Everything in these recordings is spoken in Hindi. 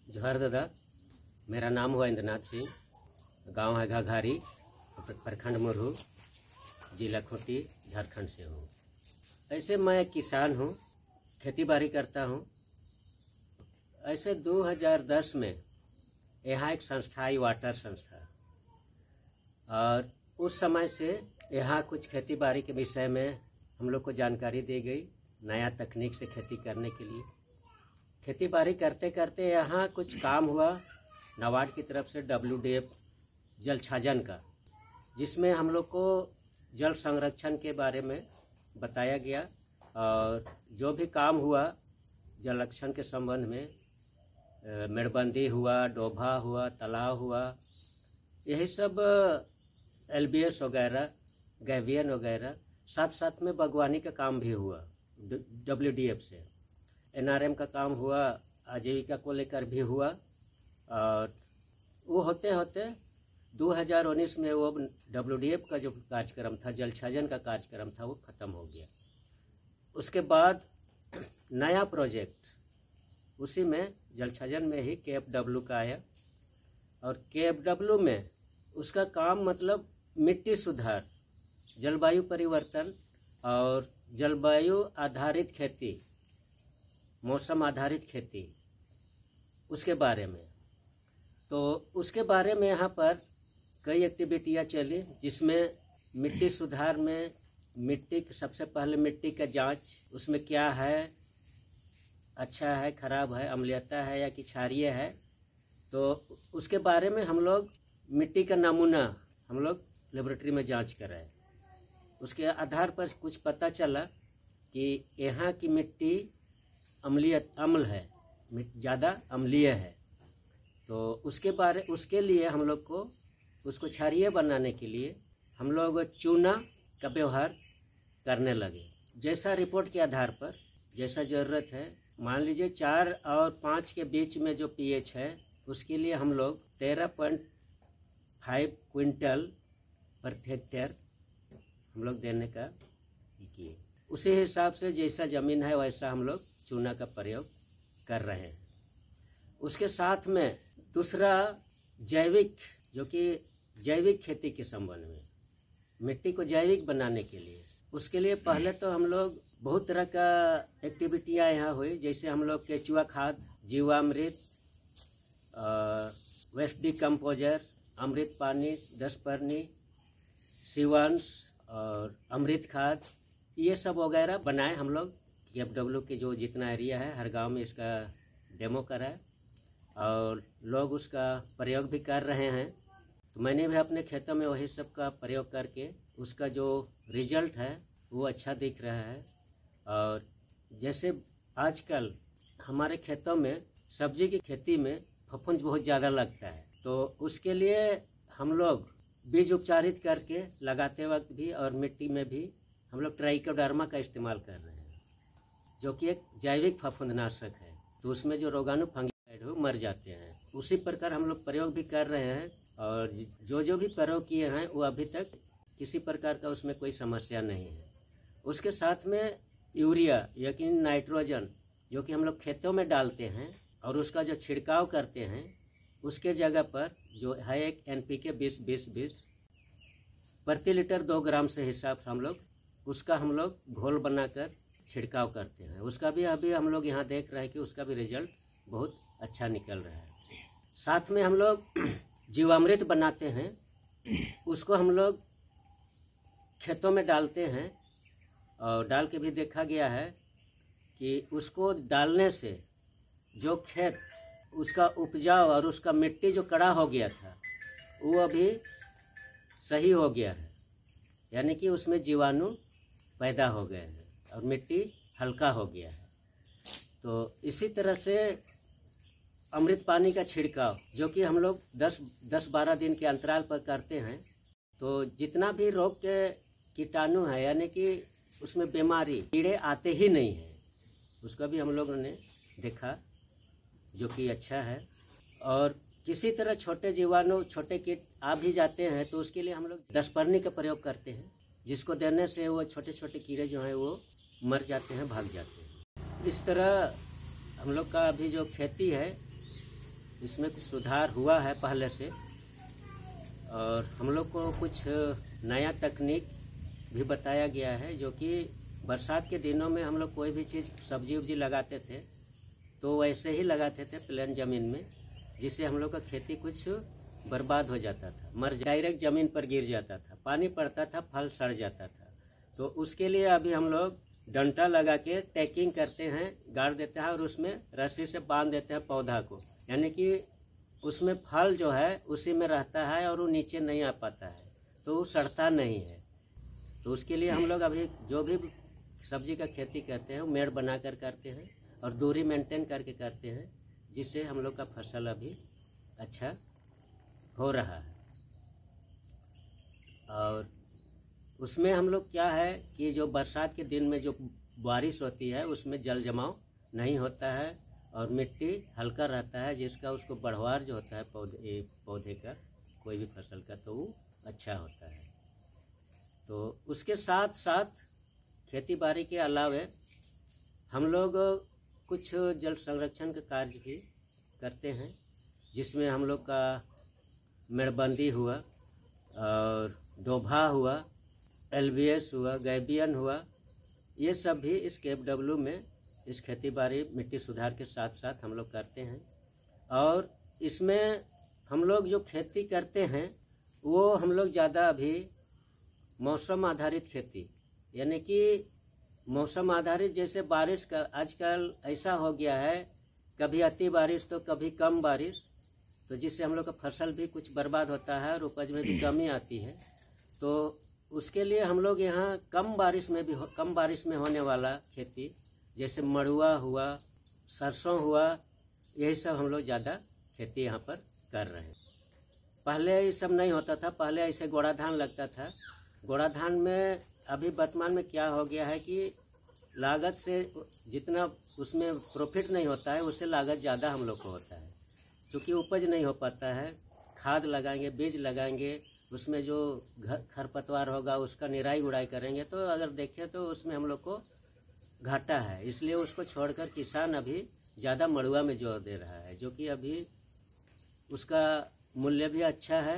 जोहर दादा, मेरा नाम हुआ इंद्रनाथ सिंह, गांव है घाघारी, प्रखंड मुरहू, जिला खूंटी, झारखंड से हूँ। ऐसे मैं एक किसान हूँ, खेती बाड़ी करता हूँ। ऐसे 2010 में यहाँ एक संस्था आई, वाटर संस्था, और उस समय से यहाँ कुछ खेती बाड़ी के विषय में हम लोग को जानकारी दी गई, नया तकनीक से खेती करने के लिए। खेती बाड़ी करते करते यहाँ कुछ काम हुआ नाबार्ड की तरफ से WDF जल छाजन का, जिसमें हम लोग को जल संरक्षण के बारे में बताया गया और जो भी काम हुआ जल संरक्षण के संबंध में मेड़बंदी हुआ, डोभा हुआ, तालाब हुआ, यही सब LBS वगैरह, गैवियन वगैरह, साथ साथ में बागवानी का काम भी हुआ WDF से। NRM का काम हुआ, आजीविका को लेकर भी हुआ, और वो होते होते 2019 में वो WDF का जो कार्यक्रम था, जल छाजन का कार्यक्रम था, वो ख़त्म हो गया। उसके बाद नया प्रोजेक्ट उसी में जल छाजन में ही KFW का आया, और KFW में उसका काम मतलब मिट्टी सुधार, जलवायु परिवर्तन और जलवायु आधारित खेती, मौसम आधारित खेती, उसके बारे में। तो उसके बारे में यहाँ पर कई एक्टिविटियाँ चली, जिसमें मिट्टी सुधार में मिट्टी सबसे पहले मिट्टी का जांच, उसमें क्या है, अच्छा है, खराब है, अम्लीयता है या कि क्षारीय है, तो उसके बारे में हम लोग मिट्टी का नमूना हम लोग लेबोरेटरी में जांच कराए। उसके आधार पर कुछ पता चला कि यहाँ की मिट्टी अम्ल है, ज़्यादा अम्लीय है। तो उसके लिए हम लोग को उसको क्षारीय बनाने के लिए हम लोग चूना का व्यवहार करने लगे। जैसा रिपोर्ट के आधार पर जैसा ज़रूरत है, मान लीजिए 4 और 5 के बीच में जो pH है, उसके लिए हम लोग 13.5 क्विंटल प्रति हेक्टेयर हम लोग देने का किए। उसी हिसाब से जैसा ज़मीन है वैसा हम लोग चूना का प्रयोग कर रहे हैं। उसके साथ में दूसरा जैविक, जो कि जैविक खेती के संबंध में, मिट्टी को जैविक बनाने के लिए, उसके लिए पहले तो हम लोग बहुत तरह का एक्टिविटियाँ यहाँ हुई, जैसे हम लोग केचुआ खाद, जीवामृत, वेस्ट डिकम्पोजर, अमृत पानी, 10 परनी, शिवांश और अमृत खाद, ये सब वगैरह बनाए हम लोग। KFW के जो जितना एरिया है, हर गांव में इसका डेमो कराए और लोग उसका प्रयोग भी कर रहे हैं। तो मैंने भी अपने खेतों में वही सब का प्रयोग करके उसका जो रिजल्ट है वो अच्छा दिख रहा है। और जैसे आजकल हमारे खेतों में सब्जी की खेती में फफूंद बहुत ज़्यादा लगता है, तो उसके लिए हम लोग बीज उपचारित करके लगाते वक्त भी और मिट्टी में भी हम लोग ट्राइकोडर्मा का इस्तेमाल कर रहे हैं, जो कि एक जैविक फफूंदनाशक है। तो उसमें जो रोगाणु फंगिसाइड हो मर जाते हैं। उसी प्रकार हम लोग प्रयोग भी कर रहे हैं, और जो भी प्रयोग किए हैं वो अभी तक किसी प्रकार का उसमें कोई समस्या नहीं है। उसके साथ में यूरिया या कि नाइट्रोजन, जो कि हम लोग खेतों में डालते हैं और उसका जो छिड़काव करते हैं, उसके जगह पर जो है एक NPK 20-20-20 प्रति लीटर 2 ग्राम से हिसाब से हम लोग घोल बनाकर छिड़काव करते हैं। उसका भी अभी हम लोग यहाँ देख रहे हैं कि उसका भी रिजल्ट बहुत अच्छा निकल रहा है। साथ में हम लोग जीवामृत बनाते हैं, उसको हम लोग खेतों में डालते हैं, और डाल के भी देखा गया है कि उसको डालने से जो खेत उसका उपजाऊ और उसका मिट्टी जो कड़ा हो गया था वो अभी सही हो गया है, यानी कि उसमें जीवाणु पैदा हो गए हैं और मिट्टी हल्का हो गया है। तो इसी तरह से अमृत पानी का छिड़काव, जो कि हम लोग 10-12 दिन के अंतराल पर करते हैं, तो जितना भी रोग के कीटाणु है, यानी कि उसमें बीमारी कीड़े आते ही नहीं हैं, उसका भी हम लोगों ने देखा, जो कि अच्छा है। और किसी तरह छोटे जीवाणु, छोटे कीट आ भी जाते हैं, तो उसके लिए हम लोग 10 परनी का प्रयोग करते हैं, जिसको देने से वो छोटे छोटे कीड़े जो हैं वो मर जाते हैं, भाग जाते हैं। इस तरह हम लोग का अभी जो खेती है इसमें कुछ सुधार हुआ है पहले से, और हम लोग को कुछ नया तकनीक भी बताया गया है, जो कि बरसात के दिनों में हम लोग कोई भी चीज़ सब्जी उब्जी लगाते थे तो वैसे ही लगाते थे प्लेन ज़मीन में, जिससे हम लोग का खेती कुछ बर्बाद हो जाता था, डायरेक्ट ज़मीन पर गिर जाता था, पानी पड़ता था, फल सड़ जाता था। तो उसके लिए अभी हम लोग डंटा लगा के टैकिंग करते हैं, गाड़ देते हैं और उसमें रस्सी से बांध देते हैं पौधा को, यानी कि उसमें फल जो है उसी में रहता है और वो नीचे नहीं आ पाता है, तो वो सड़ता नहीं है। तो उसके लिए हम लोग अभी जो भी सब्जी का खेती करते हैं वो मेड़ बना कर करते हैं और दूरी मेंटेन करके करते हैं, जिससे हम लोग का फसल अभी अच्छा हो रहा है। और उसमें हम लोग क्या है कि जो बरसात के दिन में जो बारिश होती है उसमें जल जमाव नहीं होता है और मिट्टी हल्का रहता है, जिसका उसको बढ़वार जो होता है पौधे का, कोई भी फसल का, तो वो अच्छा होता है। तो उसके साथ साथ खेती बाड़ी के अलावे हम लोग कुछ जल संरक्षण का कार्य भी करते हैं, जिसमें हम लोग का मेड़बंदी हुआ और डोभा हुआ, LBS हुआ, गैबियन हुआ, ये सब भी इस KFW में इस खेती बाड़ी मिट्टी सुधार के साथ साथ हम लोग करते हैं। और इसमें हम लोग जो खेती करते हैं वो हम लोग ज़्यादा अभी मौसम आधारित खेती, यानी कि मौसम आधारित, जैसे बारिश का आजकल ऐसा हो गया है, कभी अति बारिश तो कभी कम बारिश, तो जिससे हम लोग का फसल भी कुछ बर्बाद होता है और उपज में भी कमी आती है। तो उसके लिए हम लोग यहाँ कम बारिश में होने वाला खेती, जैसे मड़ुआ हुआ, सरसों हुआ, यही सब हम लोग ज़्यादा खेती यहाँ पर कर रहे हैं। पहले ये सब नहीं होता था, पहले ऐसे गोड़ा धान लगता था। गोड़ा धान में अभी वर्तमान में क्या हो गया है कि लागत से जितना उसमें प्रॉफिट नहीं होता है, उससे लागत ज़्यादा हम लोग को होता है, क्योंकि उपज नहीं हो पाता है। खाद लगाएंगे, बीज लगाएंगे, उसमें जो खरपतवार होगा उसका निराई गुड़ाई करेंगे, तो अगर देखें तो उसमें हम लोग को घाटा है। इसलिए उसको छोड़कर किसान अभी ज़्यादा मड़ुआ में जोर दे रहा है, जो कि अभी उसका मूल्य भी अच्छा है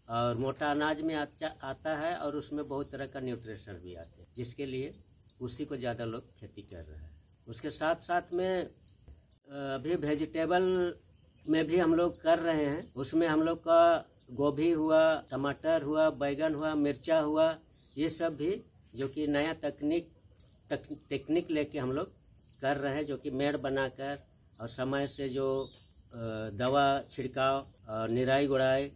और मोटा अनाज में आता है और उसमें बहुत तरह का न्यूट्रिशन भी आते हैं, जिसके लिए उसी को ज़्यादा लोग खेती कर रहे हैं। उसके साथ साथ में अभी वेजिटेबल में भी हम लोग कर रहे हैं। उसमें हम लोग का गोभी हुआ, टमाटर हुआ, बैगन हुआ, मिर्चा हुआ, ये सब भी जो कि नया टेक्निक लेके हम लोग कर रहे हैं, जो कि मेड़ बनाकर और समय से जो दवा छिड़काव और निराई गुड़ाई,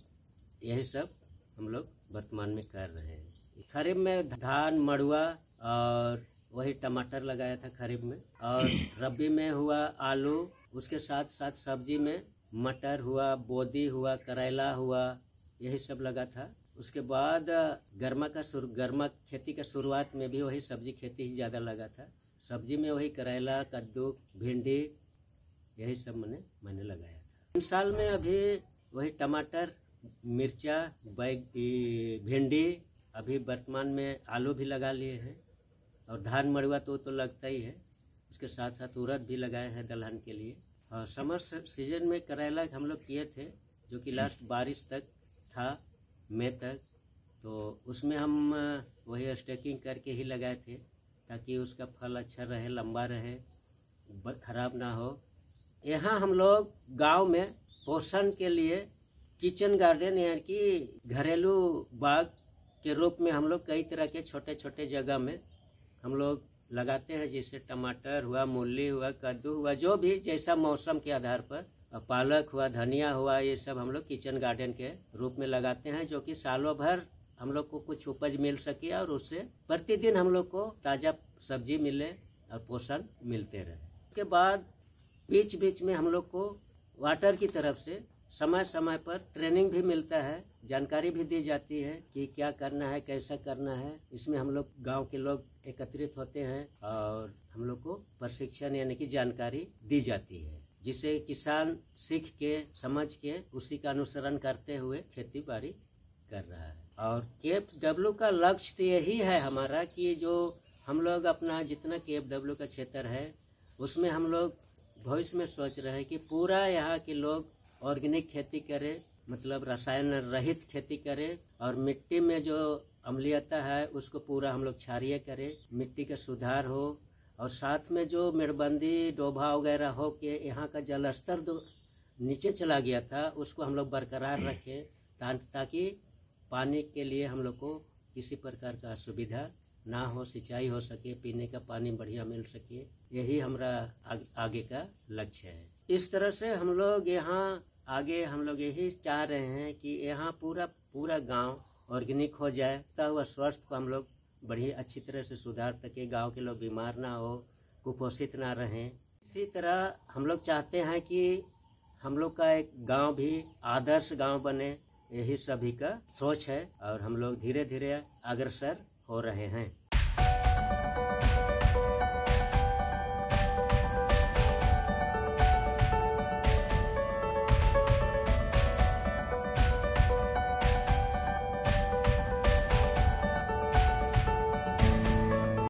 यही सब हम लोग वर्तमान में कर रहे हैं। खरीफ में धान, मड़ुआ और वही टमाटर लगाया था खरीफ में, और रबी में हुआ आलू, उसके साथ साथ सब्जी में मटर हुआ, बोदी हुआ, करेला हुआ, यही सब लगा था। उसके बाद गर्मा खेती का शुरुआत में भी वही सब्जी खेती ही ज़्यादा लगा था। सब्जी में वही करेला, कद्दू, भिंडी, यही सब मैंने लगाया था। 3 साल में अभी वही टमाटर, मिर्चा, भिंडी, अभी वर्तमान में आलू भी लगा लिए हैं, और धान मड़ुआ तो लगता ही है। उसके साथ साथ उड़द भी लगाए हैं दलहन के लिए। और समर सीजन में करेला हम लोग किए थे, जो कि लास्ट बारिश तक था, मई तक, तो उसमें हम वही स्टेकिंग करके ही लगाए थे, ताकि उसका फल अच्छा रहे, लंबा रहे, खराब ना हो। यहाँ हम लोग गांव में पोषण के लिए किचन गार्डन, यानी कि घरेलू बाग के रूप में हम लोग कई तरह के छोटे छोटे जगह में हम लोग लगाते हैं, जैसे टमाटर हुआ, मूली हुआ, कद्दू हुआ, जो भी जैसा मौसम के आधार पर, पालक हुआ, धनिया हुआ, ये सब हम लोग किचन गार्डन के रूप में लगाते हैं, जो कि सालों भर हम लोग को कुछ उपज मिल सके और उससे प्रतिदिन हम लोग को ताज़ा सब्जी मिले और पोषण मिलते रहे। उसके बाद बीच बीच में हम लोग को वाटर की तरफ से समय समय पर ट्रेनिंग भी मिलता है, जानकारी भी दी जाती है कि क्या करना है, कैसा करना है। इसमें हम लोग गांव के लोग एकत्रित होते हैं और हम लोग को प्रशिक्षण यानी कि जानकारी दी जाती है, जिसे किसान सीख के, समझ के, उसी का अनुसरण करते हुए खेती बाड़ी कर रहा है। और KFW का लक्ष्य तो यही है हमारा कि जो हम लोग अपना जितना KFW का क्षेत्र है उसमें हम लोग भविष्य में सोच रहे हैं कि पूरा यहाँ के लोग ऑर्गेनिक खेती करें, मतलब रसायन रहित खेती करें, और मिट्टी में जो अम्लीयता है उसको पूरा हम लोग क्षारीय करें, मिट्टी का सुधार हो, और साथ में जो मेड़बंदी डोभा वगैरह हो के यहाँ का जल स्तर नीचे चला गया था उसको हम लोग बरकरार रखें, ताकि पानी के लिए हम लोग को किसी प्रकार का असुविधा ना हो, सिंचाई हो सके, पीने का पानी बढ़िया मिल सके। यही हमारा आगे का लक्ष्य है। इस तरह से हम लोग यहाँ आगे हम लोग यही चाह रहे हैं कि यहाँ पूरा गांव ऑर्गेनिक हो जाए, तब स्वास्थ्य को हम लोग बड़ी अच्छी तरह से सुधार सके, गांव के लोग बीमार ना हो, कुपोषित ना रहें। इसी तरह हम लोग चाहते हैं कि हम लोग का एक गांव भी आदर्श गांव बने, यही सभी का सोच है, और हम लोग धीरे धीरे अग्रसर हो रहे हैं।